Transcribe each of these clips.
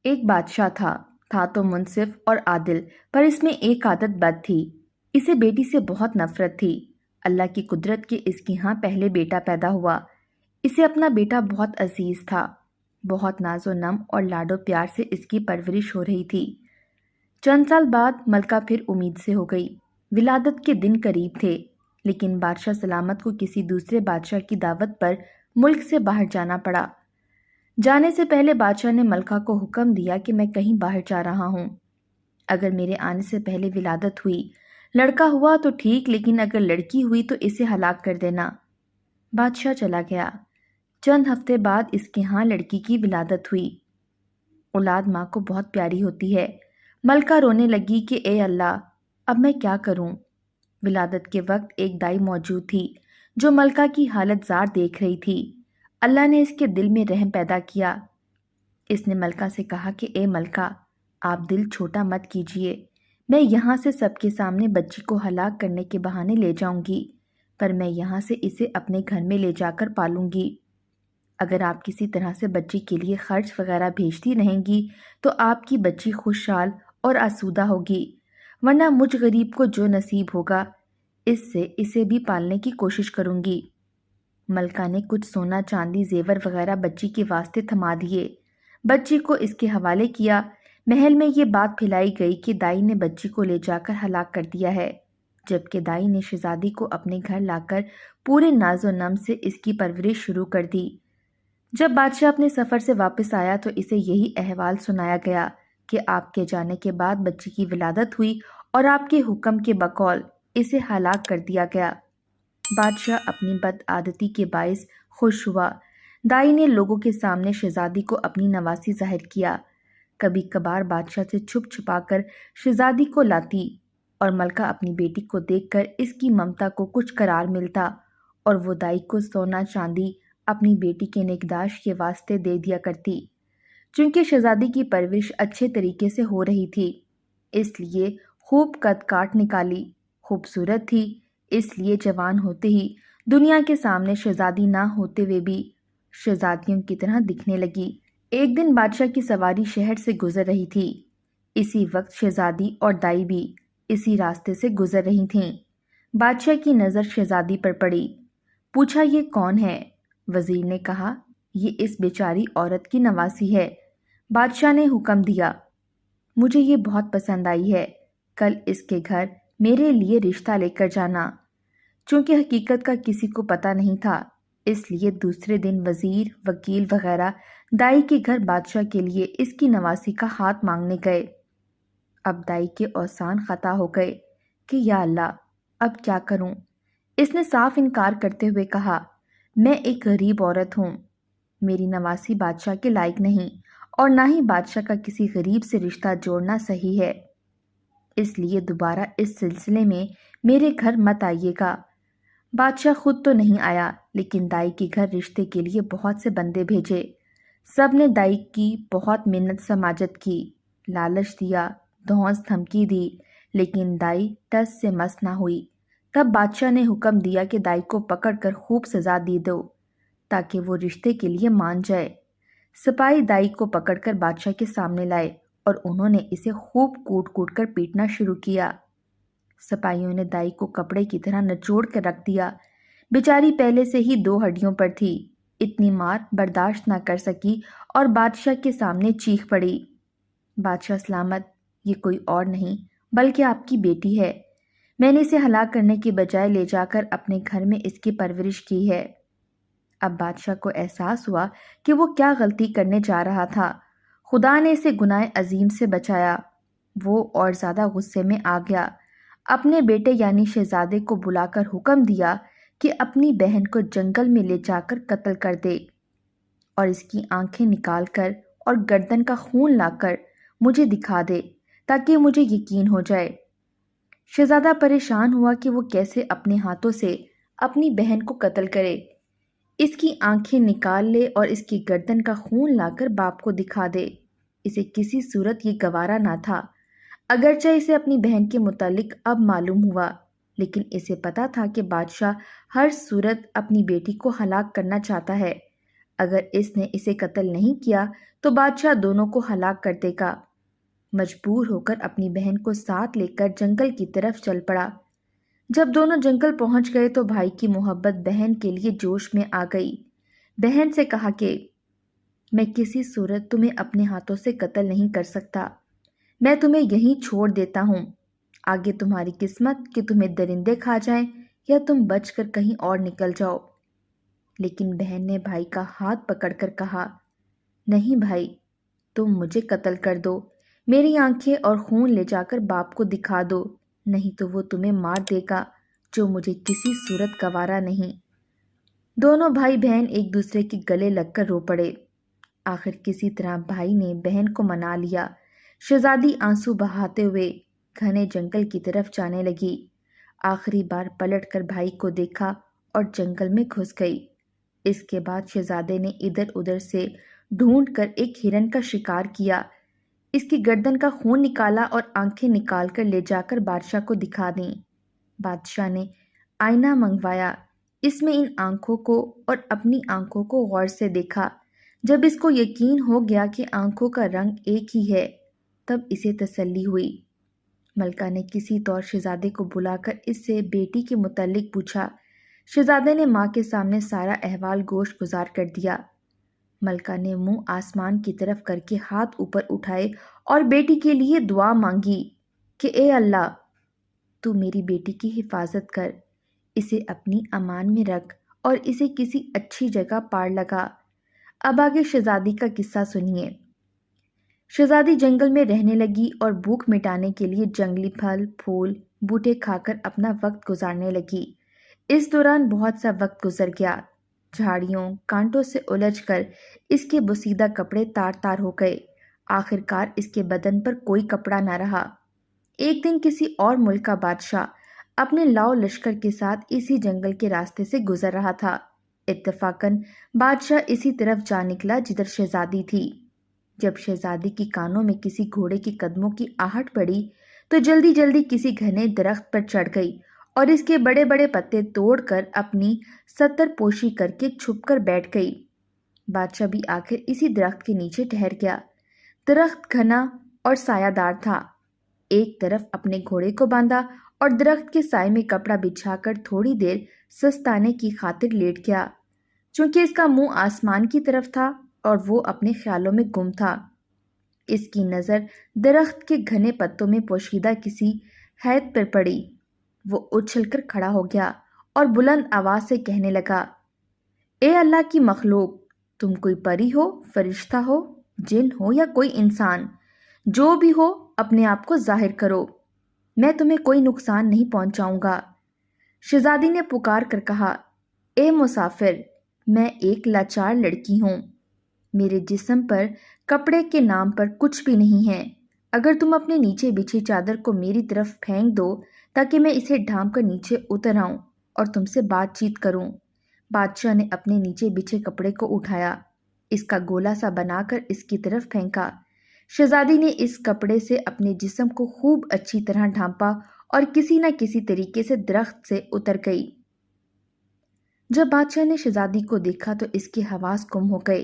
ایک بادشاہ تھا تو منصف اور عادل، پر اس میں ایک عادت بد تھی۔ اسے بیٹی سے بہت نفرت تھی۔ اللہ کی قدرت کے اس کے ہاں پہلے بیٹا پیدا ہوا۔ اسے اپنا بیٹا بہت عزیز تھا۔ بہت ناز و نم اور لاڈ و پیار سے اس کی پرورش ہو رہی تھی۔ چند سال بعد ملکہ پھر امید سے ہو گئی۔ ولادت کے دن قریب تھے، لیکن بادشاہ سلامت کو کسی دوسرے بادشاہ کی دعوت پر ملک سے باہر جانا پڑا۔ جانے سے پہلے بادشاہ نے ملکہ کو حکم دیا کہ میں کہیں باہر جا رہا ہوں۔ اگر میرے آنے سے پہلے ولادت ہوئی، لڑکا ہوا تو ٹھیک، لیکن اگر لڑکی ہوئی تو اسے ہلاک کر دینا۔ بادشاہ چلا گیا۔ چند ہفتے بعد اس کے ہاں لڑکی کی ولادت ہوئی۔ اولاد ماں کو بہت پیاری ہوتی ہے۔ ملکہ رونے لگی کہ اے اللہ، اب میں کیا کروں؟ ولادت کے وقت ایک دائی موجود تھی جو ملکہ کی حالت زار دیکھ رہی تھی۔ اللہ نے اس کے دل میں رحم پیدا کیا۔ اس نے ملکہ سے کہا کہ اے ملکہ، آپ دل چھوٹا مت کیجیے۔ میں یہاں سے سب کے سامنے بچی کو ہلاک کرنے کے بہانے لے جاؤں گی، پر میں یہاں سے اسے اپنے گھر میں لے جا کر پالوں گی۔ اگر آپ کسی طرح سے بچی کے لیے خرچ وغیرہ بھیجتی رہیں گی تو آپ کی بچی خوشحال اور آسودہ ہوگی، ورنہ مجھ غریب کو جو نصیب ہوگا اس سے اسے بھی پالنے کی کوشش کروں گی۔ ملکہ نے کچھ سونا چاندی زیور وغیرہ بچی کے واسطے تھما دیے، بچی کو اس کے حوالے کیا۔ محل میں یہ بات پھیلائی گئی کہ دائی نے بچی کو لے جا کر ہلاک کر دیا ہے، جبکہ دائی نے شہزادی کو اپنے گھر لا کر پورے ناز و نم سے اس کی پرورش شروع کر دی۔ جب بادشاہ اپنے سفر سے واپس آیا تو اسے یہی احوال سنایا گیا کہ آپ کے جانے کے بعد بچی کی ولادت ہوئی اور آپ کے حکم کے بقول اسے ہلاک کر دیا گیا۔ بادشاہ اپنی بد عادتی کے باعث خوش ہوا۔ دائی نے لوگوں کے سامنے شہزادی کو اپنی نواسی ظاہر کیا۔ کبھی کبھار بادشاہ سے چھپ چھپا کر شہزادی کو لاتی اور ملکہ اپنی بیٹی کو دیکھ کر اس کی ممتا کو کچھ قرار ملتا اور وہ دائی کو سونا چاندی اپنی بیٹی کے نگہداشت کے واسطے دے دیا کرتی۔ چونکہ شہزادی کی پرورش اچھے طریقے سے ہو رہی تھی، اس لیے خوب قد کاٹ نکالی۔ خوبصورت تھی، اس لیے جوان ہوتے ہی دنیا کے سامنے شہزادی نہ ہوتے ہوئے بھی شہزادیوں کی طرح دکھنے لگی۔ ایک دن بادشاہ کی سواری شہر سے گزر رہی تھی۔ اسی وقت شہزادی اور دائی بھی اسی راستے سے گزر رہی تھیں۔ بادشاہ کی نظر شہزادی پر پڑی۔ پوچھا یہ کون ہے؟ وزیر نے کہا یہ اس بیچاری عورت کی نواسی ہے۔ بادشاہ نے حکم دیا مجھے یہ بہت پسند آئی ہے، کل اس کے گھر میرے لیے رشتہ لے کر جانا۔ چونکہ حقیقت کا کسی کو پتہ نہیں تھا، اس لیے دوسرے دن وزیر، وکیل وغیرہ دائی کے گھر بادشاہ کے لیے اس کی نواسی کا ہاتھ مانگنے گئے۔ اب دائی کے اوسان خطا ہو گئے کہ یا اللہ، اب کیا کروں؟ اس نے صاف انکار کرتے ہوئے کہا میں ایک غریب عورت ہوں، میری نواسی بادشاہ کے لائق نہیں، اور نہ ہی بادشاہ کا کسی غریب سے رشتہ جوڑنا صحیح ہے، اس لیے دوبارہ اس سلسلے میں میرے گھر مت آئیے گا۔ بادشاہ خود تو نہیں آیا، لیکن دائی کے گھر رشتے کے لیے بہت سے بندے بھیجے۔ سب نے دائی کی بہت منت سماجت کی، لالچ دیا، دھونس دھمکی دی، لیکن دائی ٹس سے مس نہ ہوئی۔ تب بادشاہ نے حکم دیا کہ دائی کو پکڑ کر خوب سزا دی دو تاکہ وہ رشتے کے لیے مان جائے۔ سپاہی دائی کو پکڑ کر بادشاہ کے سامنے لائے اور انہوں نے اسے خوب کوٹ کوٹ کر پیٹنا شروع کیا۔ سپاہیوں نے دائی کو کپڑے کی طرح نچوڑ کر رکھ دیا۔ بیچاری پہلے سے ہی دو ہڈیوں پر تھی، اتنی مار برداشت نہ کر سکی اور بادشاہ کے سامنے چیخ پڑی بادشاہ سلامت، یہ کوئی اور نہیں بلکہ آپ کی بیٹی ہے۔ میں نے اسے ہلاک کرنے کی بجائے لے جا کر اپنے گھر میں اس کی پرورش کی ہے۔ اب بادشاہ کو احساس ہوا کہ وہ کیا غلطی کرنے جا رہا تھا۔ خدا نے اسے گناہ عظیم سے بچایا۔ وہ اور زیادہ غصے میں آ گیا۔ اپنے بیٹے یعنی شہزادے کو بلا کر حکم دیا کہ اپنی بہن کو جنگل میں لے جا کر قتل کر دے اور اس کی آنکھیں نکال کر اور گردن کا خون لا کر مجھے دکھا دے تاکہ مجھے یقین ہو جائے۔ شہزادہ پریشان ہوا کہ وہ کیسے اپنے ہاتھوں سے اپنی بہن کو قتل کرے، اس کی آنکھیں نکال لے اور اس کی گردن کا خون لا کر باپ کو دکھا دے۔ اسے کسی صورت یہ گوارا نہ تھا، اگرچہ اسے اپنی بہن کے متعلق اب معلوم ہوا، لیکن اسے پتا تھا کہ بادشاہ ہر صورت اپنی بیٹی کو ہلاک کرنا چاہتا ہے۔ اگر اس نے اسے قتل نہیں کیا تو بادشاہ دونوں کو ہلاک کر دے گا۔ مجبور ہو کر اپنی بہن کو ساتھ لے کر جنگل کی طرف چل پڑا۔ جب دونوں جنگل پہنچ گئے تو بھائی کی محبت بہن کے لیے جوش میں آ گئی۔ بہن سے کہا کہ میں کسی صورت تمہیں اپنے ہاتھوں سے قتل نہیں کر سکتا، میں تمہیں یہیں چھوڑ دیتا ہوں، آگے تمہاری قسمت کہ تمہیں درندے کھا جائیں یا تم بچ کر کہیں اور نکل جاؤ۔ لیکن بہن نے بھائی کا ہاتھ پکڑ کر کہا، نہیں بھائی، تم مجھے قتل کر دو، میری آنکھیں اور خون لے جا کر باپ کو دکھا دو، نہیں تو وہ تمہیں مار دے گا، جو مجھے کسی صورت گوارا نہیں۔ دونوں بھائی بہن ایک دوسرے کے گلے لگ کر رو پڑے۔ آخر کسی طرح بھائی نے بہن کو منا لیا۔ شہزادی آنسو بہاتے ہوئے گھنے جنگل کی طرف جانے لگی۔ آخری بار پلٹ کر بھائی کو دیکھا اور جنگل میں گھس گئی۔ اس کے بعد شہزادے نے ادھر ادھر سے ڈھونڈ کر ایک ہرن کا شکار کیا، اس کی گردن کا خون نکالا اور آنکھیں نکال کر لے جا کر بادشاہ کو دکھا دیں۔ بادشاہ نے آئینہ منگوایا، اس میں ان آنکھوں کو اور اپنی آنکھوں کو غور سے دیکھا۔ جب اس کو یقین ہو گیا کہ آنکھوں کا رنگ ایک ہی ہے، تب اسے تسلی ہوئی۔ ملکہ نے کسی طور شہزادے کو بلا کر اس سے بیٹی کے متعلق پوچھا۔ شہزادے نے ماں کے سامنے سارا احوال گوش گزار کر دیا۔ ملکہ نے منہ آسمان کی طرف کر کے ہاتھ اوپر اٹھائے اور بیٹی کے لیے دعا مانگی کہ اے اللہ، تو میری بیٹی کی حفاظت کر، اسے اپنی امان میں رکھ اور اسے کسی اچھی جگہ پار لگا۔ اب آگے شہزادی کا قصہ سنیے۔ شہزادی جنگل میں رہنے لگی اور بھوک مٹانے کے لیے جنگلی پھل پھول بوٹے کھا کر اپنا وقت گزارنے لگی۔ اس دوران بہت سا وقت گزر گیا۔ جھاڑیوں کانٹوں سے الجھ کر اس کے بوسیدہ کپڑے تار تار ہو گئے۔ آخر کار اس کے بدن پر کوئی کپڑا نہ رہا۔ ایک دن کسی اور ملک کا بادشاہ اپنے لاؤ لشکر کے ساتھ اسی جنگل کے راستے سے گزر رہا تھا۔ اتفاقاً بادشاہ اسی طرف جا نکلا جدھر شہزادی تھی۔ جب شہزادی کی کانوں میں کسی گھوڑے کے قدموں کی آہٹ پڑی تو جلدی جلدی کسی گھنے درخت پر چڑھ گئی اور اس کے بڑے بڑے پتے توڑ کر اپنی ستر پوشی کر کے چھپ کر بیٹھ گئی۔ بادشاہ بھی آخر اسی درخت کے نیچے ٹھہر گیا۔ درخت گھنا اور سایہ دار تھا۔ ایک طرف اپنے گھوڑے کو باندھا اور درخت کے سائے میں کپڑا بچھا کر تھوڑی دیر سستانے کی خاطر لیٹ گیا۔ چونکہ اس کا منہ آسمان کی طرف تھا اور وہ اپنے خیالوں میں گم تھا، اس کی نظر درخت کے گھنے پتوں میں پوشیدہ کسی ہیئت پر پڑی۔ وہ اچھل کر کھڑا ہو گیا اور بلند آواز سے کہنے لگا، اے اللہ کی مخلوق، تم کوئی پری ہو، فرشتہ ہو، جن ہو یا کوئی انسان، جو بھی ہو اپنے آپ کو ظاہر کرو، میں تمہیں کوئی نقصان نہیں پہنچاؤں گا۔ شہزادی نے پکار کر کہا، اے مسافر، میں ایک لاچار لڑکی ہوں، میرے جسم پر کپڑے کے نام پر کچھ بھی نہیں ہے، اگر تم اپنے نیچے بچھی چادر کو میری طرف پھینک دو تاکہ میں اسے ڈھانپ کر نیچے اتر آؤں اور تم سے بات چیت کروں۔ بادشاہ نے اپنے نیچے بچھے کپڑے کو اٹھایا، اس کا گولا سا بنا کر اس کی طرف پھینکا۔ شہزادی نے اس کپڑے سے اپنے جسم کو خوب اچھی طرح ڈھانپا اور کسی نہ کسی طریقے سے درخت سے اتر گئی۔ جب بادشاہ نے شہزادی کو دیکھا تو اس کے حواس گم ہو گئے۔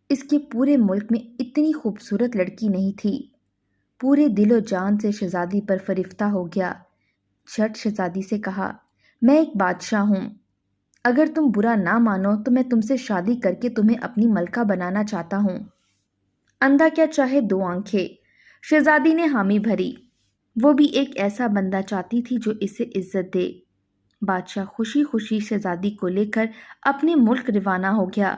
اس کے پورے ملک میں اتنی خوبصورت لڑکی نہیں تھی۔ پورے دل و جان سے شہزادی پر فرفتہ ہو گیا۔ جھٹ شہزادی سے کہا، میں ایک بادشاہ ہوں، اگر تم برا نہ مانو تو میں تم سے شادی کر کے تمہیں اپنی ملکہ بنانا چاہتا ہوں۔ اندھا کیا چاہے دو آنکھیں، شہزادی نے حامی بھری۔ وہ بھی ایک ایسا بندہ چاہتی تھی جو اسے عزت دے۔ بادشاہ خوشی خوشی شہزادی کو لے کر اپنے ملک روانہ ہو گیا۔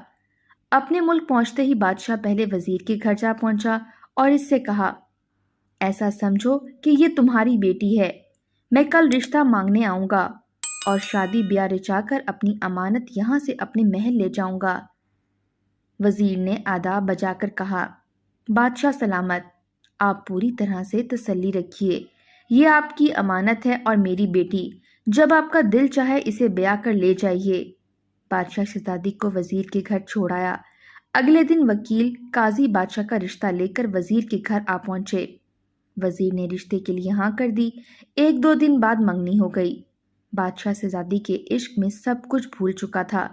اپنے ملک پہنچتے ہی بادشاہ پہلے وزیر کے گھر جا پہنچا اور اس سے کہا، ایسا سمجھو کہ یہ تمہاری بیٹی ہے، میں کل رشتہ مانگنے آؤں گا اور شادی بیاہ رچا کر اپنی امانت یہاں سے اپنے محل لے جاؤں گا۔ وزیر نے آداب بجا کر کہا، بادشاہ سلامت، آپ پوری طرح سے تسلی رکھیے، یہ آپ کی امانت ہے اور میری بیٹی، جب آپ کا دل چاہے اسے بیاہ کر لے جائیے۔ بادشاہ شہزادی کو وزیر کے گھر چھوڑ آیا۔ اگلے دن وکیل قاضی بادشاہ کا رشتہ لے کر وزیر کے گھر آ پہنچے۔ وزیر نے رشتے کے لیے ہاں کر دی۔ ایک دو دن بعد منگنی ہو گئی۔ بادشاہ شہزادی کے عشق میں سب کچھ بھول چکا تھا۔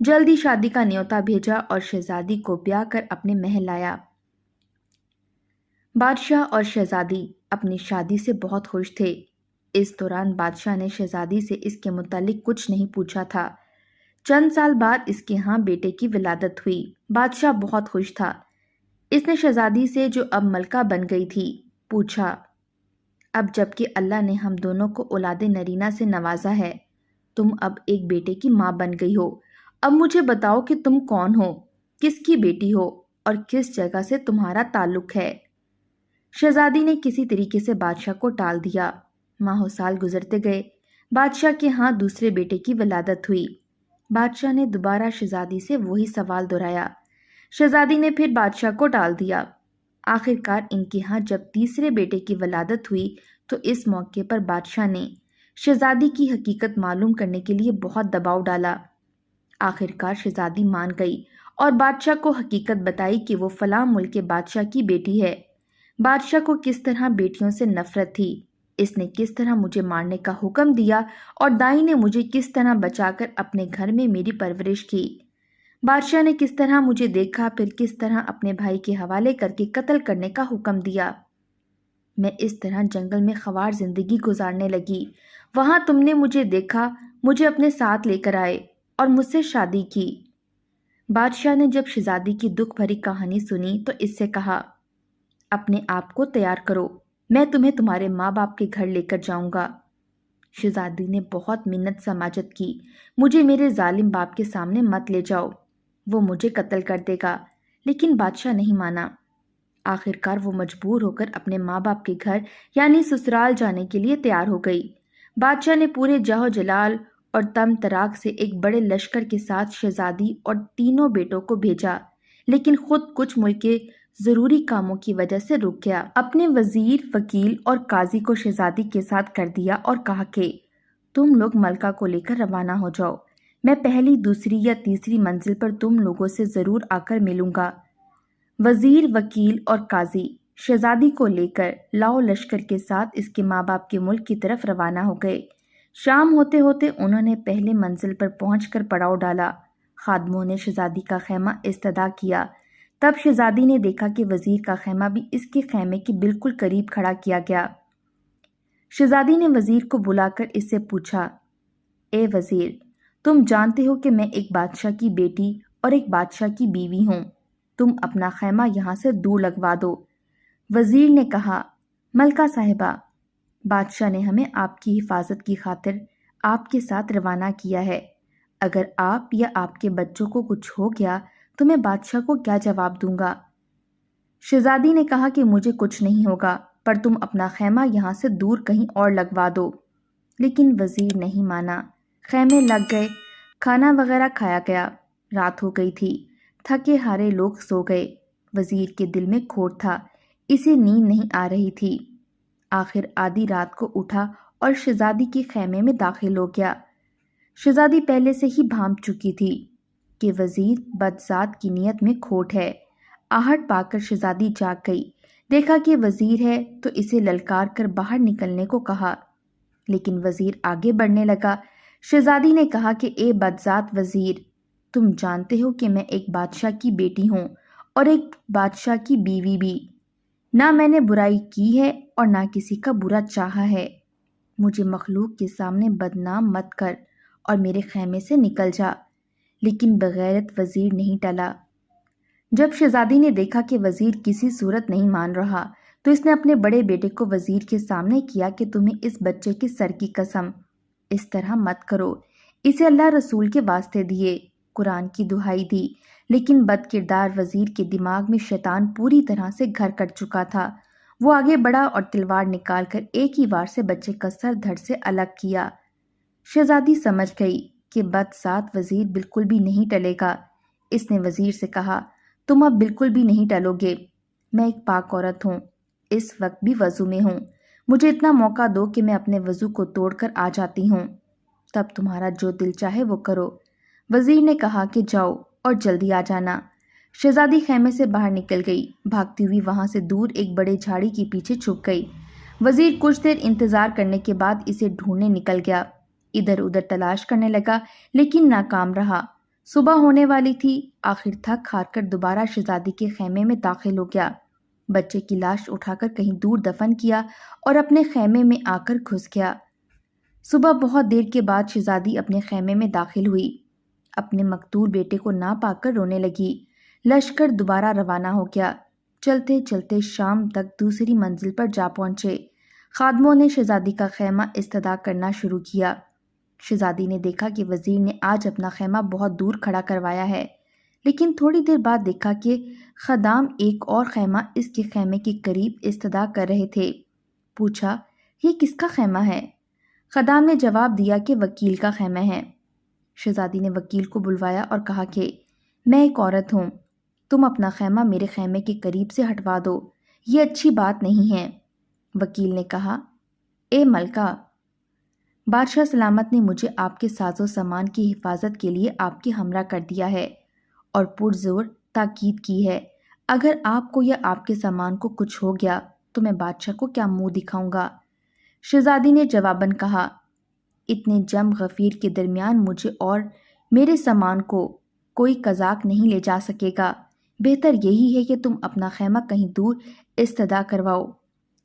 جلدی شادی کا نیوتا بھیجا اور شہزادی کو بیاہ کر اپنے محل لایا۔ بادشاہ اور شہزادی اپنی شادی سے بہت خوش تھے۔ اس دوران بادشاہ نے شہزادی سے اس کے متعلق کچھ نہیں پوچھا تھا۔ چند سال بعد اس کے ہاں بیٹے کی ولادت ہوئی۔ بادشاہ بہت خوش تھا۔ اس نے شہزادی سے، جو اب ملکہ بن گئی تھی، پوچھا، اب جب کہ اللہ نے ہم دونوں کو اولاد نرینہ سے نوازا ہے، تم اب ایک بیٹے کی ماں بن گئی ہو، اب مجھے بتاؤ کہ تم کون ہو، کس کی بیٹی ہو اور کس جگہ سے تمہارا تعلق ہے۔ شہزادی نے کسی طریقے سے بادشاہ کو ٹال دیا۔ ماہ و سال گزرتے گئے۔ بادشاہ کے ہاں دوسرے بیٹے کی ولادت ہوئی۔ بادشاہ نے دوبارہ شہزادی سے وہی سوال دہرایا۔ شہزادی نے پھر بادشاہ کو ٹال دیا۔ آخر کار ان کے ہاں جب تیسرے بیٹے کی ولادت ہوئی تو اس موقع پر بادشاہ نے شہزادی کی حقیقت معلوم کرنے کے لیے بہت دباؤ ڈالا۔ آخر کار شہزادی مان گئی اور بادشاہ کو حقیقت بتائی کہ وہ فلاں ملک کے بادشاہ کی بیٹی ہے۔ بادشاہ کو کس طرح بیٹیوں سے نفرت تھی، اس نے کس طرح مجھے مارنے کا حکم دیا اور دائی نے مجھے کس طرح بچا کر اپنے گھر میں میری پرورش کی۔ بادشاہ نے کس طرح مجھے دیکھا، پھر کس طرح اپنے بھائی کے حوالے کر کے قتل کرنے کا حکم دیا۔ میں اس طرح جنگل میں خوار زندگی گزارنے لگی۔ وہاں تم نے مجھے دیکھا، مجھے اپنے ساتھ لے کر آئے اور مجھ سے شادی کی۔ بادشاہ نے جب شہزادی کی دکھ بھری کہانی سنی تو اس سے کہا، اپنے آپ کو تیار کرو، میں تمہیں تمہارے ماں باپ کے گھر لے کر جاؤں گا۔ شہزادی نے بہت منت سماجت کی، مجھے میرے ظالم باپ کے سامنے مت لے جاؤ، وہ مجھے قتل کر دے گا، لیکن بادشاہ نہیں مانا۔ آخر کار وہ مجبور ہو کر اپنے ماں باپ کے گھر یعنی سسرال جانے کے لیے تیار ہو گئی۔ بادشاہ نے پورے جاہ جلال اور تم تراک سے ایک بڑے لشکر کے ساتھ شہزادی اور تینوں بیٹوں کو بھیجا، لیکن خود کچھ ملک کے ضروری کاموں کی وجہ سے رک گیا۔ اپنے وزیر، وکیل اور قاضی کو شہزادی کے ساتھ کر دیا اور کہا کہ تم لوگ ملکہ کو لے کر روانہ ہو جاؤ، میں پہلی، دوسری یا تیسری منزل پر تم لوگوں سے ضرور آ کر ملوں گا۔ وزیر، وکیل اور قاضی شہزادی کو لے کر لاؤ لشکر کے ساتھ اس کے ماں باپ کے ملک کی طرف روانہ ہو گئے۔ شام ہوتے ہوتے انہوں نے پہلے منزل پر پہنچ کر پڑاؤ ڈالا۔ خادموں نے شہزادی کا خیمہ استدعا کیا۔ تب شہزادی نے دیکھا کہ وزیر کا خیمہ بھی اس کے خیمے کے بالکل قریب کھڑا کیا گیا۔ شہزادی نے وزیر کو بلا کر اس سے پوچھا، اے وزیر، تم جانتے ہو کہ میں ایک بادشاہ کی بیٹی اور ایک بادشاہ کی بیوی ہوں، تم اپنا خیمہ یہاں سے دور لگوا دو۔ وزیر نے کہا، ملکہ صاحبہ، بادشاہ نے ہمیں آپ کی حفاظت کی خاطر آپ کے ساتھ روانہ کیا ہے، اگر آپ یا آپ کے بچوں کو کچھ ہو گیا تو میں بادشاہ کو کیا جواب دوں گا؟ شہزادی نے کہا کہ مجھے کچھ نہیں ہوگا، پر تم اپنا خیمہ یہاں سے دور کہیں اور لگوا دو۔ لیکن وزیر نہیں مانا۔ خیمے لگ گئے، کھانا وغیرہ کھایا گیا، رات ہو گئی تھی، تھکے ہارے لوگ سو گئے۔ وزیر کے دل میں کھوٹ تھا، اسے نیند نہیں آ رہی تھی۔ آخر آدھی رات کو اٹھا اور شہزادی کے خیمے میں داخل ہو گیا۔ شہزادی پہلے سے ہی بھانپ چکی تھی کہ وزیر بدذات کی نیت میں کھوٹ ہے۔ آہٹ پا کر شہزادی جاگ گئی، دیکھا کہ وزیر ہے تو اسے للکار کر باہر نکلنے کو کہا، لیکن وزیر آگے بڑھنے لگا۔ شہزادی نے کہا کہ اے بدذات وزیر، تم جانتے ہو کہ میں ایک بادشاہ کی بیٹی ہوں اور ایک بادشاہ کی بیوی بھی، نہ میں نے برائی کی ہے اور نہ کسی کا برا چاہا ہے، مجھے مخلوق کے سامنے بدنام مت کر اور میرے خیمے سے نکل جا۔ لیکن بغیرت وزیر نہیں ٹلا۔ جب شہزادی نے دیکھا کہ وزیر کسی صورت نہیں مان رہا تو اس نے اپنے بڑے بیٹے کو وزیر کے سامنے کیا کہ تمہیں اس بچے کے سر کی قسم، اس طرح مت کرو، اسے اللہ رسول کے واسطے دیے، قرآن کی دہائی دی۔ لیکن بد کردار وزیر کے دماغ میں شیطان پوری طرح سے گھر کر چکا تھا۔ وہ آگے بڑھا اور تلوار نکال کر ایک ہی وار سے بچے کا سر دھڑ سے الگ کیا۔ شہزادی سمجھ گئی کہ بدذات وزیر بالکل بھی نہیں ٹلے گا۔ اس نے وزیر سے کہا، تم اب بالکل بھی نہیں ٹلو گے، میں ایک پاک عورت ہوں، اس وقت بھی وضو میں ہوں، مجھے اتنا موقع دو کہ میں اپنے وضو کو توڑ کر آ جاتی ہوں، تب تمہارا جو دل چاہے وہ کرو۔ وزیر نے کہا کہ جاؤ اور جلدی آ جانا۔ شہزادی خیمے سے باہر نکل گئی، بھاگتی ہوئی وہاں سے دور ایک بڑے جھاڑی کے پیچھے چھپ گئی۔ وزیر کچھ دیر انتظار کرنے کے بعد اسے ڈھونڈنے نکل گیا، ادھر ادھر تلاش کرنے لگا لیکن ناکام رہا۔ صبح ہونے والی تھی۔ آخر تھک ہار کر دوبارہ شہزادی کے خیمے میں داخل ہو گیا۔ بچے کی لاش اٹھا کر کہیں دور دفن کیا اور اپنے خیمے میں آ کر گھس گیا۔ صبح بہت دیر کے بعد شہزادی اپنے خیمے میں داخل ہوئی۔ اپنے مقتول بیٹے کو نہ پا کر رونے لگی۔ لشکر دوبارہ روانہ ہو گیا۔ چلتے چلتے شام تک دوسری منزل پر جا پہنچے۔ خادموں نے شہزادی کا خیمہ استدعا کرنا شروع کیا۔ شہزادی نے دیکھا کہ وزیر نے آج اپنا خیمہ بہت دور کھڑا کروایا ہے، لیکن تھوڑی دیر بعد دیکھا کہ خدام ایک اور خیمہ اس کے خیمے کے قریب استدعا کر رہے تھے۔ پوچھا، یہ کس کا خیمہ ہے؟ خدام نے جواب دیا کہ وکیل کا خیمہ ہے۔ شہزادی نے وکیل کو بلوایا اور کہا کہ میں ایک عورت ہوں، تم اپنا خیمہ میرے خیمے کے قریب سے ہٹوا دو، یہ اچھی بات نہیں ہے۔ وکیل نے کہا، اے ملکہ، بادشاہ سلامت نے مجھے آپ کے ساز و سامان کی حفاظت کے لیے آپ کے ہمراہ کر دیا ہے اور پرزور تاکید کی ہے۔ اگر آپ کو یا آپ کے سامان کو کچھ ہو گیا تو میں بادشاہ کو کیا منہ دکھاؤں گا؟ شہزادی نے جواباً کہا، اتنے جم غفیر کے درمیان مجھے اور میرے سامان کو کوئی قزاق نہیں لے جا سکے گا۔ بہتر یہی ہے کہ تم اپنا خیمہ کہیں دور استدعا کرواؤ۔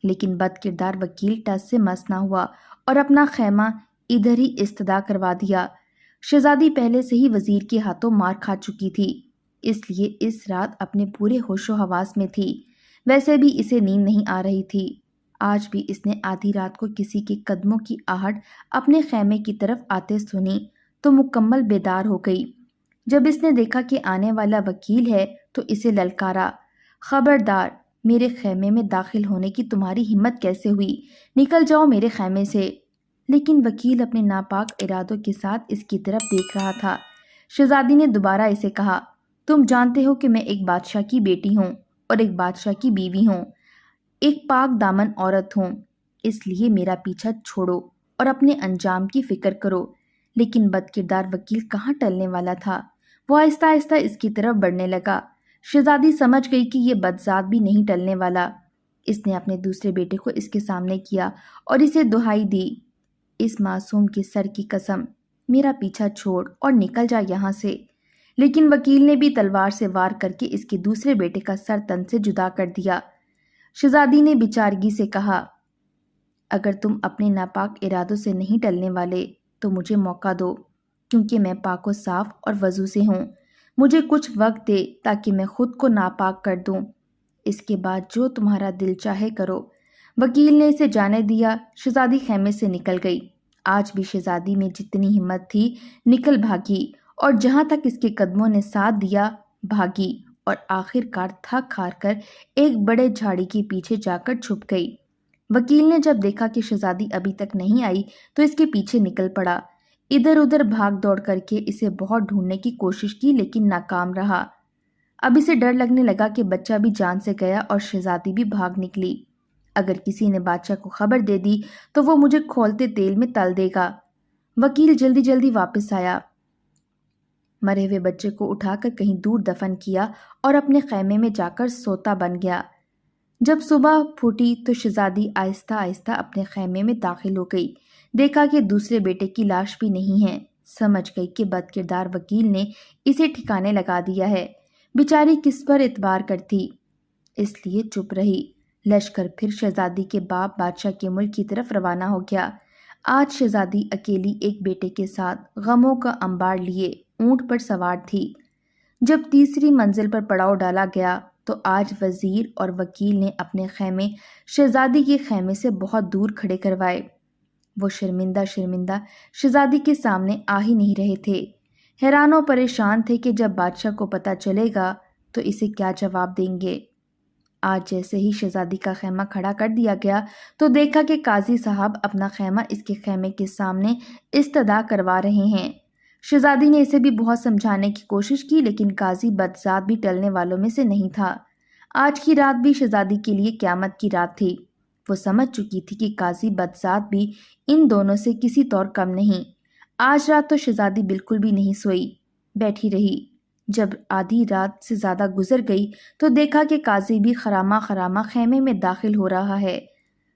لیکن بد کردار وکیل ٹس سے مس نہ ہوا اور اپنا خیمہ ادھر ہی استدعا کروا دیا۔ شہزادی پہلے سے ہی وزیر کے ہاتھوں مار کھا چکی تھی، اس لیے اس رات اپنے پورے ہوش و حواس میں تھی۔ ویسے بھی اسے نیند نہیں آ رہی تھی۔ آج بھی اس نے آدھی رات کو کسی کے قدموں کی آہٹ اپنے خیمے کی طرف آتے سنی تو مکمل بیدار ہو گئی۔ جب اس نے دیکھا کہ آنے والا وکیل ہے تو اسے للکارا، خبردار، میرے خیمے میں داخل ہونے کی تمہاری ہمت کیسے ہوئی؟ نکل جاؤ میرے خیمے سے۔ لیکن وکیل اپنے ناپاک ارادوں کے ساتھ اس کی طرف دیکھ رہا تھا۔ شہزادی نے دوبارہ اسے کہا، تم جانتے ہو کہ میں ایک بادشاہ کی بیٹی ہوں اور ایک بادشاہ کی بیوی ہوں، ایک پاک دامن عورت ہوں، اس لیے میرا پیچھا چھوڑو اور اپنے انجام کی فکر کرو۔ لیکن بد کردار وکیل کہاں ٹلنے والا تھا، وہ آہستہ آہستہ اس کی طرف بڑھنے لگا۔ شہزادی سمجھ گئی کہ یہ بدذات بھی نہیں ٹلنے والا۔ اس نے اپنے دوسرے بیٹے کو اس کے سامنے کیا اور اسے دہائی دی، اس معصوم کے سر کی قسم، میرا پیچھا چھوڑ اور نکل جا یہاں سے۔ لیکن وکیل نے بھی تلوار سے وار کر کے اس کے دوسرے بیٹے کا سر تن سے جدا کر دیا۔ شہزادی نے بیچارگی سے کہا، اگر تم اپنے ناپاک ارادوں سے نہیں ٹلنے والے تو مجھے موقع دو، کیونکہ میں پاک و صاف اور وضو سے ہوں۔ مجھے کچھ وقت دے تاکہ میں خود کو ناپاک کر دوں، اس کے بعد جو تمہارا دل چاہے کرو۔ وکیل نے اسے جانے دیا۔ شہزادی خیمے سے نکل گئی۔ آج بھی شہزادی میں جتنی ہمت تھی نکل بھاگی اور جہاں تک اس کے قدموں نے ساتھ دیا بھاگی اور آخر کار تھک ہار کر ایک بڑے جھاڑی کے پیچھے جا کر چھپ گئی۔ وکیل نے جب دیکھا کہ شہزادی ابھی تک نہیں آئی تو اس کے پیچھے نکل پڑا۔ ادھر ادھر بھاگ دوڑ کر کے اسے بہت ڈھونڈنے کی کوشش کی لیکن ناکام رہا۔ اب اسے ڈر لگنے لگا کہ بچہ بھی جان سے گیا اور شہزادی بھی بھاگ نکلی۔ اگر کسی نے بادشاہ کو خبر دے دی تو وہ مجھے کھولتے تیل میں تل دے گا۔ وکیل جلدی جلدی واپس آیا، مرے ہوئے بچے کو اٹھا کر کہیں دور دفن کیا اور اپنے خیمے میں جا کر سوتا بن گیا۔ جب صبح پھوٹی تو شہزادی آہستہ آہستہ اپنے خیمے میں داخل ہو گئی۔ دیکھا کہ دوسرے بیٹے کی لاش بھی نہیں ہے۔ سمجھ گئی کہ بد کردار وکیل نے اسے ٹھکانے لگا دیا ہے۔ بیچاری کس پر اعتبار کرتی، اس لیے چپ رہی۔ لشکر پھر شہزادی کے باپ بادشاہ کے ملک کی طرف روانہ ہو گیا۔ آج شہزادی اکیلی ایک بیٹے کے ساتھ غموں کا انبار لیے اونٹ پر سوار تھی۔ جب تیسری منزل پر پڑاؤ ڈالا گیا تو آج وزیر اور وکیل نے اپنے خیمے شہزادی کے خیمے سے بہت دور کھڑے کروائے۔ وہ شرمندہ شرمندہ شہزادی کے سامنے آ ہی نہیں رہے تھے۔ حیران و پریشان تھے کہ جب بادشاہ کو پتہ چلے گا تو اسے کیا جواب دیں گے۔ آج جیسے ہی شہزادی کا خیمہ کھڑا کر دیا گیا تو دیکھا کہ قاضی صاحب اپنا خیمہ اس کے خیمے کے سامنے استدعا کروا رہے ہیں۔ شہزادی نے اسے بھی بہت سمجھانے کی کوشش کی لیکن قاضی بدذات بھی ٹلنے والوں میں سے نہیں تھا۔ آج کی رات بھی شہزادی کے لیے قیامت کی رات تھی۔ وہ سمجھ چکی تھی کہ قاضی بدذات بھی ان دونوں سے کسی طور کم نہیں۔ آج رات تو شہزادی بالکل بھی نہیں سوئی، بیٹھی رہی۔ جب آدھی رات سے زیادہ گزر گئی تو دیکھا کہ قاضی بھی خرامہ خرامہ خیمے میں داخل ہو رہا ہے۔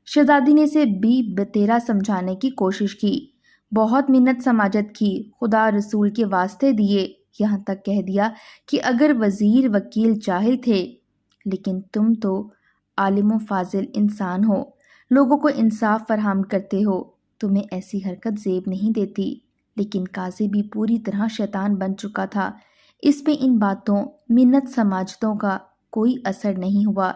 شہزادی نے اسے بھی بتیرا سمجھانے کی کوشش کی، بہت منت سماجت کی، خدا رسول کے واسطے دیے یہاں تک کہہ دیا کہ اگر وزیر وکیل جاہل تھے، لیکن تم تو عالم و فاضل انسان ہو، لوگوں کو انصاف فراہم کرتے ہو، تمہیں ایسی حرکت زیب نہیں دیتی۔ لیکن قاضی بھی پوری طرح شیطان بن چکا تھا۔ اس پہ ان باتوں، منت سماجتوں کا کوئی اثر نہیں ہوا۔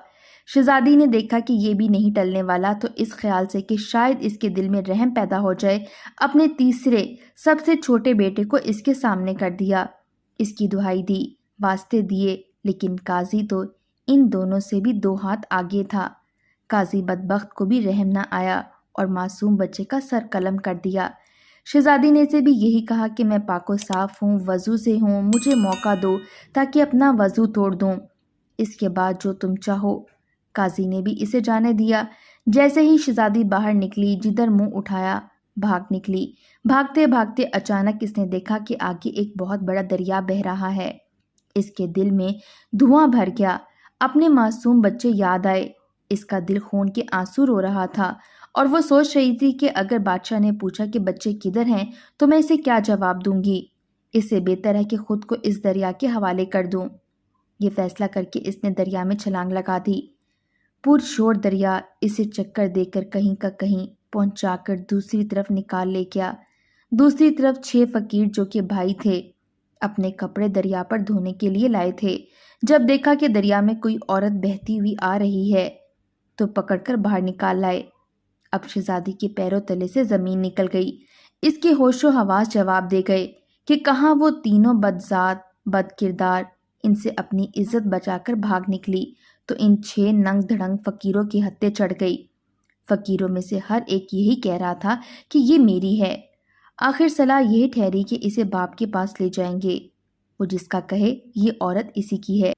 شہزادی نے دیکھا کہ یہ بھی نہیں ٹلنے والا، تو اس خیال سے کہ شاید اس کے دل میں رحم پیدا ہو جائے، اپنے تیسرے سب سے چھوٹے بیٹے کو اس کے سامنے کر دیا، اس کی دہائی دی، واسطے دیے، لیکن قاضی تو ان دونوں سے بھی 2 ہاتھ آگے تھا۔ قاضی بدبخت کو بھی رحم نہ آیا اور معصوم بچے کا سر قلم کر دیا۔ شہزادی نے اسے بھی یہی کہا کہ میں پاک و صاف ہوں، وضو سے ہوں، مجھے موقع دو تاکہ اپنا وضو توڑ دوں، اس کے بعد جو تم چاہو۔ قاضی نے بھی اسے جانے دیا۔ جیسے ہی شہزادی باہر نکلی، جدھر منہ اٹھایا بھاگ نکلی۔ بھاگتے بھاگتے اچانک اس نے دیکھا کہ آگے ایک بہت بڑا دریا بہہ رہا ہے۔ اس کے دل میں دھواں بھر گیا، اپنے معصوم بچے یاد آئے، اس کا دل خون کے آنسو رو رہا تھا، اور وہ سوچ رہی تھی کہ اگر بادشاہ نے پوچھا کہ بچے کدھر ہیں تو میں اسے کیا جواب دوں گی۔ اس سے بہتر ہے کہ خود کو اس دریا کے حوالے کر دوں۔ یہ فیصلہ کر کے اس نے دریا میں چھلانگ لگا دی۔ پرشور دریا اسے چکر دے کر کہیں کا کہیں پہنچا کر دوسری طرف نکال لے گیا۔ دوسری طرف 6 فقیر جو کہ بھائی تھے، اپنے کپڑے دریا پر دھونے کے لیے لائے تھے۔ جب دیکھا کہ دریا میں کوئی عورت بہتی ہوئی آ رہی ہے تو پکڑ کر باہر نکال لائے۔ اب شہزادی کے پیروں تلے سے زمین نکل گئی۔ اس کے ہوش و حواس جواب دے گئے کہ کہاں وہ تینوں بدذات بد کردار ان سے اپنی عزت بچا کر بھاگ نکلی تو ان 6 ننگ دھڑنگ فقیروں کی ہتھے چڑھ گئی۔ فقیروں میں سے ہر ایک یہی کہہ رہا تھا کہ یہ میری ہے۔ آخر صلاح یہ ٹھہری کہ اسے باپ کے پاس لے جائیں گے، وہ جس کا کہے یہ عورت اسی کی ہے۔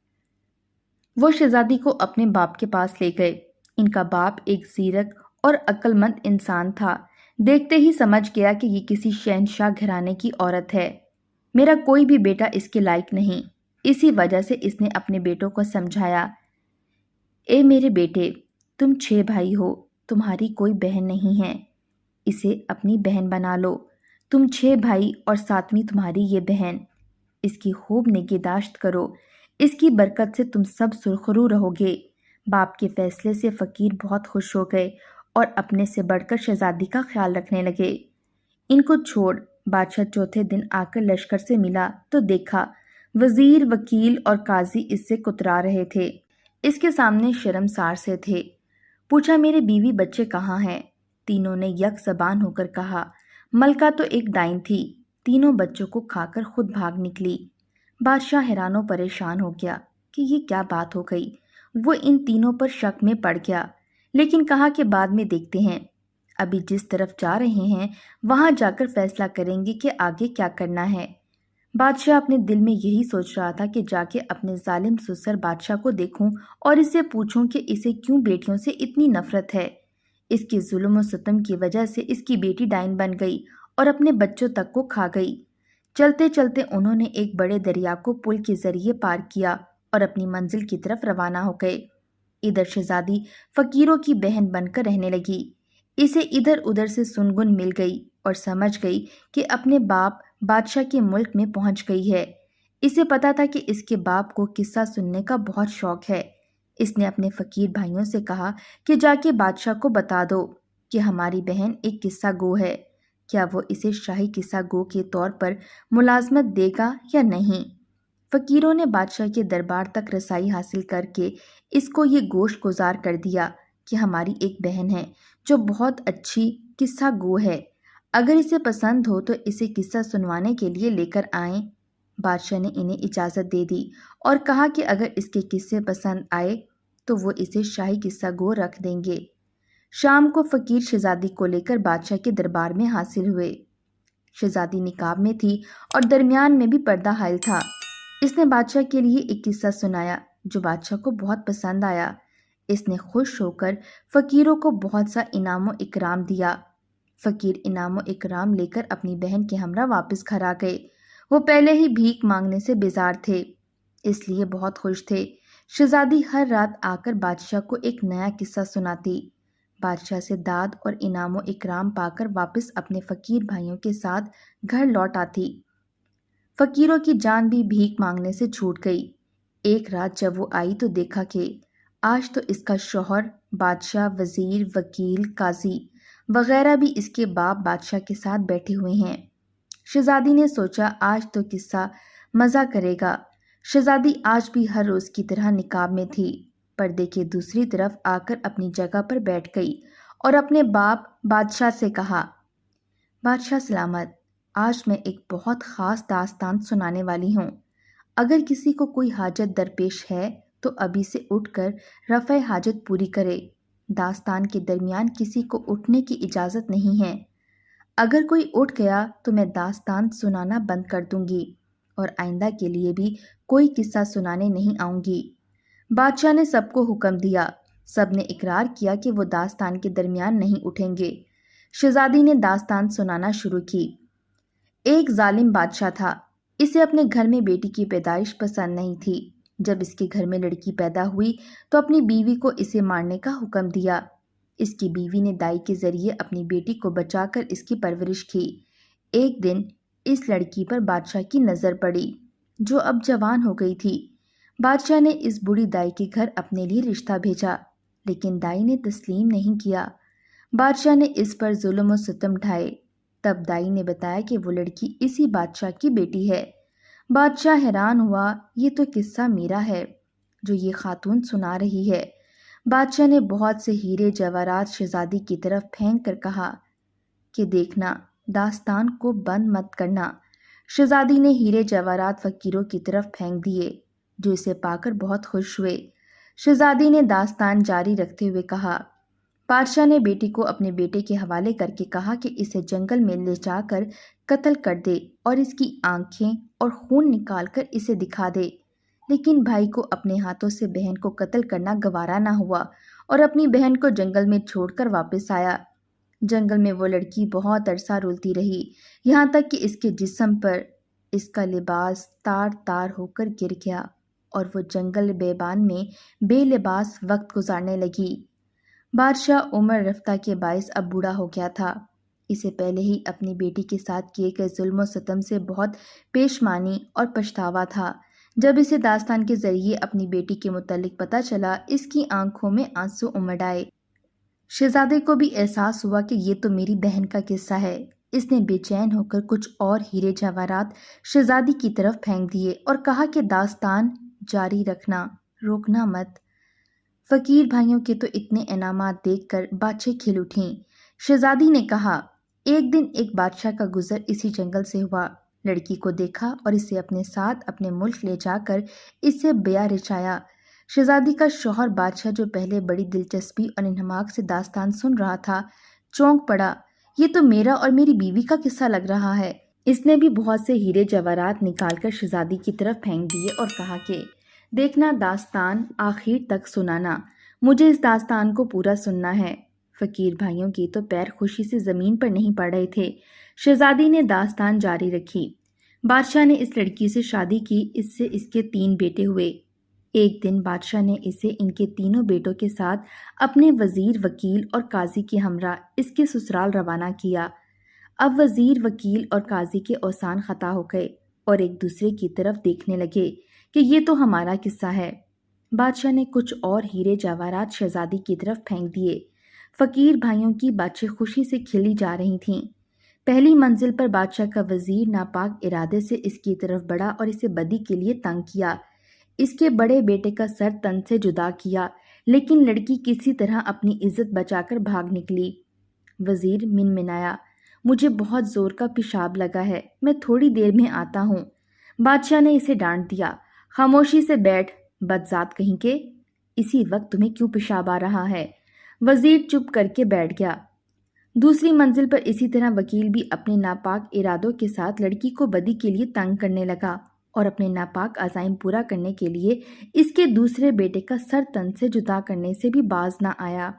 وہ شہزادی کو اپنے باپ کے پاس لے گئے۔ ان کا باپ ایک زیرک اور عقل مند انسان تھا۔ دیکھتے ہی سمجھ گیا کہ یہ کسی شہنشاہ گھرانے کی عورت ہے، میرا کوئی بھی بیٹا اس کے لائق نہیں۔ اسی وجہ سے اس نے اپنے بیٹوں کو سمجھایا، اے میرے بیٹے، تم 6 بھائی ہو، تمہاری کوئی بہن نہیں ہے، اسے اپنی بہن بنا لو۔ تم 6 بھائی اور 7ویں تمہاری یہ بہن، اس کی خوب نگہداشت کرو، اس کی برکت سے تم سب سرخرو رہو گے۔ باپ کے فیصلے سے فقیر بہت خوش ہو گئے اور اپنے سے بڑھ کر شہزادی کا خیال رکھنے لگے۔ ان کو چھوڑ بادشاہ چوتھے دن آ کر لشکر سے ملا تو دیکھا وزیر، وکیل اور قاضی اس سے کترا رہے تھے، اس کے سامنے شرمسار سے تھے۔ پوچھا میرے بیوی بچے کہاں ہیں؟ تینوں نے یک زبان ہو کر کہا ملکہ تو ایک ڈائن تھی، تینوں بچوں کو کھا کر خود بھاگ نکلی۔ بادشاہ حیران و پریشان ہو گیا کہ یہ کیا بات ہو گئی۔ وہ ان تینوں پر شک میں پڑ گیا، لیکن کہا کہ بعد میں دیکھتے ہیں، ابھی جس طرف جا رہے ہیں وہاں جا کر فیصلہ کریں گے کہ آگے کیا کرنا ہے۔ بادشاہ اپنے دل میں یہی سوچ رہا تھا کہ جا کے اپنے ظالم سسر بادشاہ کو دیکھوں اور اس سے پوچھوں کہ اسے کیوں بیٹیوں سے اتنی نفرت ہے۔ اس کے ظلم و ستم کی وجہ سے اس کی بیٹی ڈائن بن گئی اور اپنے بچوں تک کو کھا گئی۔ چلتے چلتے انہوں نے ایک بڑے دریا کو پل کے ذریعے پار کیا اور اپنی منزل کی طرف روانہ ہو گئے۔ ادھر شہزادی فقیروں کی بہن بن کر رہنے لگی۔ اسے ادھر ادھر سے سنگن مل گئی اور سمجھ گئی کہ اپنے باپ بادشاہ کے ملک میں پہنچ گئی ہے۔ اسے پتا تھا کہ اس کے باپ کو قصہ سننے کا بہت شوق ہے۔ اس نے اپنے فقیر بھائیوں سے کہا کہ جا کے بادشاہ کو بتا دو کہ ہماری بہن ایک قصہ گو ہے، کیا وہ اسے شاہی قصہ گو کے طور پر ملازمت دے گا یا نہیں۔ فقیروں نے بادشاہ کے دربار تک رسائی حاصل کر کے اس کو یہ گوشت گزار کر دیا کہ ہماری ایک بہن ہے جو بہت اچھی قصہ گو ہے، اگر اسے پسند ہو تو اسے قصہ سنوانے کے لیے لے کر آئیں۔ بادشاہ نے انہیں اجازت دے دی اور کہا کہ اگر اس کے قصے پسند آئے تو وہ اسے شاہی قصہ گو رکھ دیں گے۔ شام کو فقیر شہزادی کو لے کر بادشاہ کے دربار میں حاصل ہوئے۔ شہزادی نقاب میں تھی اور درمیان میں بھی پردہ حائل تھا۔ اس نے بادشاہ کے لیے ایک قصہ سنایا جو بادشاہ کو بہت پسند آیا۔ اس نے خوش ہو کر فقیروں کو بہت سا انعام و اکرام دیا۔ فقیر انعام و اکرام لے کر اپنی بہن کے ہمراہ واپس گھر آ گئے۔ وہ پہلے ہی بھیک مانگنے سے بیزار تھے، اس لیے بہت خوش تھے۔ شہزادی ہر رات آ کر بادشاہ کو ایک نیا قصہ سناتی۔ بادشاہ سے داد اور انعام و اکرام پا کر واپس اپنے فقیر بھائیوں کے ساتھ گھر لوٹ آتی۔ فقیروں کی جان بھی بھیک مانگنے سے چھوٹ گئی۔ ایک رات جب وہ آئی تو دیکھا کہ آج تو اس کا شوہر، بادشاہ، وزیر، وکیل، قاضی وغیرہ بھی اس کے باپ بادشاہ کے ساتھ بیٹھے ہوئے ہیں۔ شہزادی نے سوچا آج تو قصہ مزہ کرے گا۔ شہزادی آج بھی ہر روز کی طرح نقاب میں تھی، پردے کے دوسری طرف آ کر اپنی جگہ پر بیٹھ گئی اور اپنے باپ بادشاہ سے کہا، بادشاہ سلامت، آج میں ایک بہت خاص داستان سنانے والی ہوں۔ اگر کسی کو کوئی حاجت درپیش ہے تو ابھی سے اٹھ کر رفع حاجت پوری کرے۔ داستان کے درمیان کسی کو اٹھنے کی اجازت نہیں ہے۔ اگر کوئی اٹھ گیا تو میں داستان سنانا بند کر دوں گی اور آئندہ کے لیے بھی کوئی قصہ سنانے نہیں آؤں گی۔ بادشاہ نے سب کو حکم دیا۔ سب نے اقرار کیا کہ وہ داستان کے درمیان نہیں اٹھیں گے۔ شہزادی نے داستان سنانا شروع کی۔ ایک ظالم بادشاہ تھا۔ اسے اپنے گھر میں بیٹی کی پیدائش پسند نہیں تھی۔ جب اس کے گھر میں لڑکی پیدا ہوئی تو اپنی بیوی کو اسے مارنے کا حکم دیا۔ اس کی بیوی نے دائی کے ذریعے اپنی بیٹی کو بچا کر اس کی پرورش کی۔ ایک دن اس لڑکی پر بادشاہ کی نظر پڑی، جو اب جوان ہو گئی تھی۔ بادشاہ نے اس بوڑھی دائی کے گھر اپنے لیے رشتہ بھیجا، لیکن دائی نے تسلیم نہیں کیا۔ بادشاہ نے اس پر ظلم و ستم ڈھائے۔ تب دائی نے بتایا کہ وہ لڑکی اسی بادشاہ کی بیٹی ہے۔ بادشاہ حیران ہوا، یہ تو قصہ میرا ہے جو یہ خاتون سنا رہی ہے۔ بادشاہ نے بہت سے ہیرے جواہرات شہزادی کی طرف پھینک کر کہا کہ دیکھنا، داستان کو بند مت کرنا۔ شہزادی نے ہیرے جواہرات فقیروں کی طرف پھینک دیے، جو اسے پا کر بہت خوش ہوئے۔ شہزادی نے داستان جاری رکھتے ہوئے کہا، بادشاہ نے بیٹی کو اپنے بیٹے کے حوالے کر کے کہا کہ اسے جنگل میں لے جا کر قتل کر دے اور اس کی آنکھیں اور خون نکال کر اسے دکھا دے۔ لیکن بھائی کو اپنے ہاتھوں سے بہن کو قتل کرنا گوارا نہ ہوا اور اپنی بہن کو جنگل میں چھوڑ کر واپس آیا۔ جنگل میں وہ لڑکی بہت عرصہ رولتی رہی، یہاں تک کہ اس کے جسم پر اس کا لباس تار تار ہو کر گر گیا اور وہ جنگل بیابان میں بے لباس وقت گزارنے لگی۔ بادشاہ عمر رفتہ کے باعث اب بوڑھا ہو گیا تھا۔ اسے پہلے ہی اپنی بیٹی کے ساتھ کیے گئے ظلم و ستم سے بہت پشیمانی اور پچھتاوا تھا۔ جب اسے داستان کے ذریعے اپنی بیٹی کے متعلق پتہ چلا، اس کی آنکھوں میں آنسو امڑ آئے۔ شہزادے کو بھی احساس ہوا کہ یہ تو میری بہن کا قصہ ہے۔ اس نے بے چین ہو کر کچھ اور ہیرے جواہرات شہزادی کی طرف پھینک دیے اور کہا کہ داستان جاری رکھنا، روکنا مت۔ فقیر بھائیوں کے تو اتنے انعامات دیکھ کر باتیں کھل اٹھیں۔ شہزادی نے کہا، ایک دن ایک بادشاہ کا گزر اسی جنگل سے ہوا۔ لڑکی کو دیکھا اور اسے اپنے ساتھ اپنے ملک لے جا کر اس سے بیاہ رچایا۔ شہزادی کا شوہر بادشاہ، جو پہلے بڑی دلچسپی اور انہماک سے داستان سن رہا تھا، چونک پڑا۔ یہ تو میرا اور میری بیوی کا قصہ لگ رہا ہے۔ اس نے بھی بہت سے ہیرے جواہرات نکال کر شہزادی کی طرف پھینک دیے اور کہا کہ دیکھنا، داستان آخر تک سنانا، مجھے اس داستان کو پورا سننا ہے۔ فقیر بھائیوں کے تو پیر خوشی سے زمین پر نہیں پڑ رہے تھے۔ شہزادی نے داستان جاری رکھی۔ بادشاہ نے اس لڑکی سے شادی کی، اس سے اس کے 3 بیٹے ہوئے۔ ایک دن بادشاہ نے اسے ان کے تینوں بیٹوں کے ساتھ اپنے وزیر، وکیل اور قاضی کے ہمراہ اس کے سسرال روانہ کیا۔ اب وزیر، وکیل اور قاضی کے اوسان خطا ہو گئے اور ایک دوسرے کی طرف دیکھنے لگے کہ یہ تو ہمارا قصہ ہے۔ بادشاہ نے کچھ اور ہیرے جواہرات شہزادی کی طرف پھینک دیے۔ فقیر بھائیوں کی باتیں خوشی سے کھلی جا رہی تھیں۔ پہلی منزل پر بادشاہ کا وزیر ناپاک ارادے سے اس کی طرف بڑھا اور اسے بدی کے لیے تنگ کیا۔ اس کے بڑے بیٹے کا سر تن سے جدا کیا، لیکن لڑکی کسی طرح اپنی عزت بچا کر بھاگ نکلی۔ وزیر منمنایا، مجھے بہت زور کا پیشاب لگا ہے، میں تھوڑی دیر میں آتا ہوں۔ بادشاہ نے اسے ڈانٹ دیا، خاموشی سے بیٹھ، بدذات کہیں کے، اسی وقت تمہیں کیوں پیشاب آ رہا ہے؟ وزیر چپ کر کے بیٹھ گیا۔ دوسری منزل پر اسی طرح وکیل بھی اپنے ناپاک ارادوں کے ساتھ لڑکی کو بدی کے لیے تنگ کرنے لگا اور اپنے ناپاک عزائم پورا کرنے کے لیے اس کے دوسرے بیٹے کا سر تن سے جدا کرنے سے بھی باز نہ آیا۔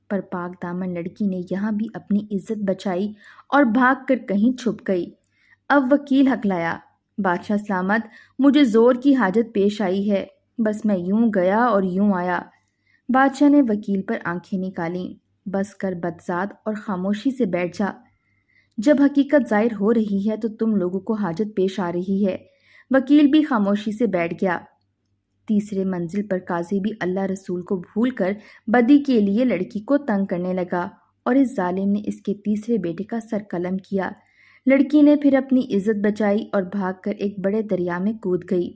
پر پاک دامن لڑکی نے یہاں بھی اپنی عزت بچائی اور بھاگ کر کہیں چھپ گئی۔ اب وکیل ہکلایا، بادشاہ سلامت، مجھے زور کی حاجت پیش آئی ہے، بس میں یوں گیا اور یوں آیا۔ بادشاہ نے وکیل پر آنکھیں نکالیں، بس کر بدذات اور خاموشی سے بیٹھ جا۔ جب حقیقت ظاہر ہو رہی ہے تو تم لوگوں کو حاجت پیش آ رہی ہے۔ وکیل بھی خاموشی سے بیٹھ گیا۔ تیسرے منزل پر قاضی بھی اللہ رسول کو بھول کر بدی کے لیے لڑکی کو تنگ کرنے لگا اور اس ظالم نے اس کے تیسرے بیٹے کا سر قلم کیا۔ لڑکی نے پھر اپنی عزت بچائی اور بھاگ کر ایک بڑے دریا میں کود گئی۔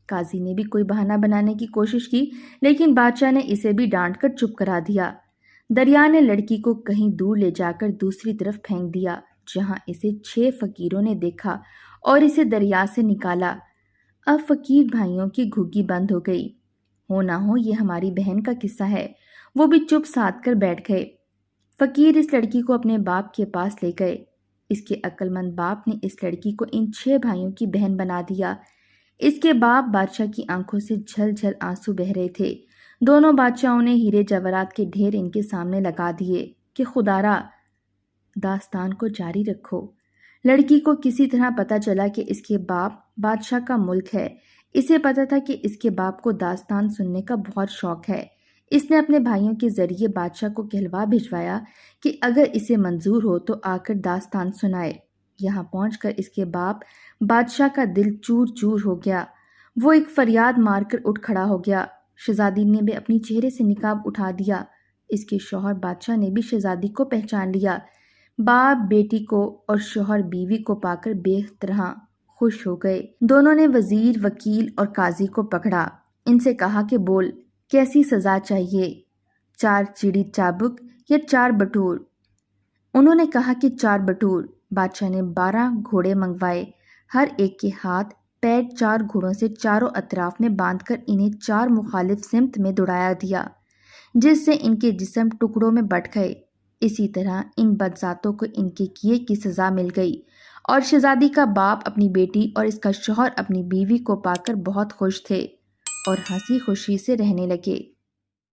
قاضی نے بھی کوئی بہانہ بنانے کی کوشش کی، لیکن بادشاہ نے اسے بھی ڈانٹ کر چپ کرا دیا۔ دریا نے لڑکی کو کہیں دور لے جا کر دوسری طرف پھینک دیا، جہاں اسے 6 فقیروں نے دیکھا اور اسے دریا سے نکالا۔ اب فقیر بھائیوں کی گھگی بند ہو گئی۔ ہو نہ ہو یہ ہماری بہن کا قصہ ہے، وہ بھی چپ سادھ کر بیٹھ گئے۔ فقیر اس لڑکی کو اپنے باپ کے پاس لے گئے۔ اس کے عقل مند باپ نے اس لڑکی کو ان 6 بھائیوں کی بہن بنا دیا۔ اس کے باپ بادشاہ کی آنکھوں سے جھل جھل آنسو بہہ رہے تھے۔ دونوں بادشاہوں نے ہیرے جواہرات کے ڈھیر ان کے سامنے لگا دیے کہ خدارا داستان کو جاری رکھو۔ لڑکی کو کسی طرح پتہ چلا کہ اس کے باپ بادشاہ کا ملک ہے۔ اسے پتہ تھا کہ اس کے باپ کو داستان سننے کا بہت شوق ہے۔ اس نے اپنے بھائیوں کے ذریعے بادشاہ کو کہلوا بھجوایا کہ اگر اسے منظور ہو تو آ کر داستان سنائے۔ یہاں پہنچ کر اس کے باپ بادشاہ کا دل چور چور ہو گیا۔ وہ ایک فریاد مار کر اٹھ کھڑا ہو گیا۔ شہزادی نے بھی اپنی چہرے سے نقاب اٹھا دیا۔ اس کے شوہر بادشاہ نے بھی شہزادی کو پہچان لیا۔ باپ بیٹی کو اور شوہر بیوی کو پا کر بے طرح خوش ہو گئے۔ دونوں نے وزیر، وکیل اور قاضی کو پکڑا۔ ان سے کہا کہ بول، کیسی سزا چاہیے؟ 4 چڑی چابک یا 4 بٹور؟ انہوں نے کہا کہ 4 بٹور۔ بادشاہ نے 12 گھوڑے منگوائے، ہر ایک کے ہاتھ پیر 4 گھوڑوں سے چاروں اطراف میں باندھ کر انہیں 4 مخالف سمت میں دوڑایا دیا، جس سے ان کے جسم ٹکڑوں میں بٹ گئے۔ اسی طرح ان بدذاتوں کو ان کے کیے کی سزا مل گئی، اور شہزادی کا باپ اپنی بیٹی اور اس کا شوہر اپنی بیوی کو پا کر بہت خوش تھے اور ہنسی خوشی سے رہنے لگے۔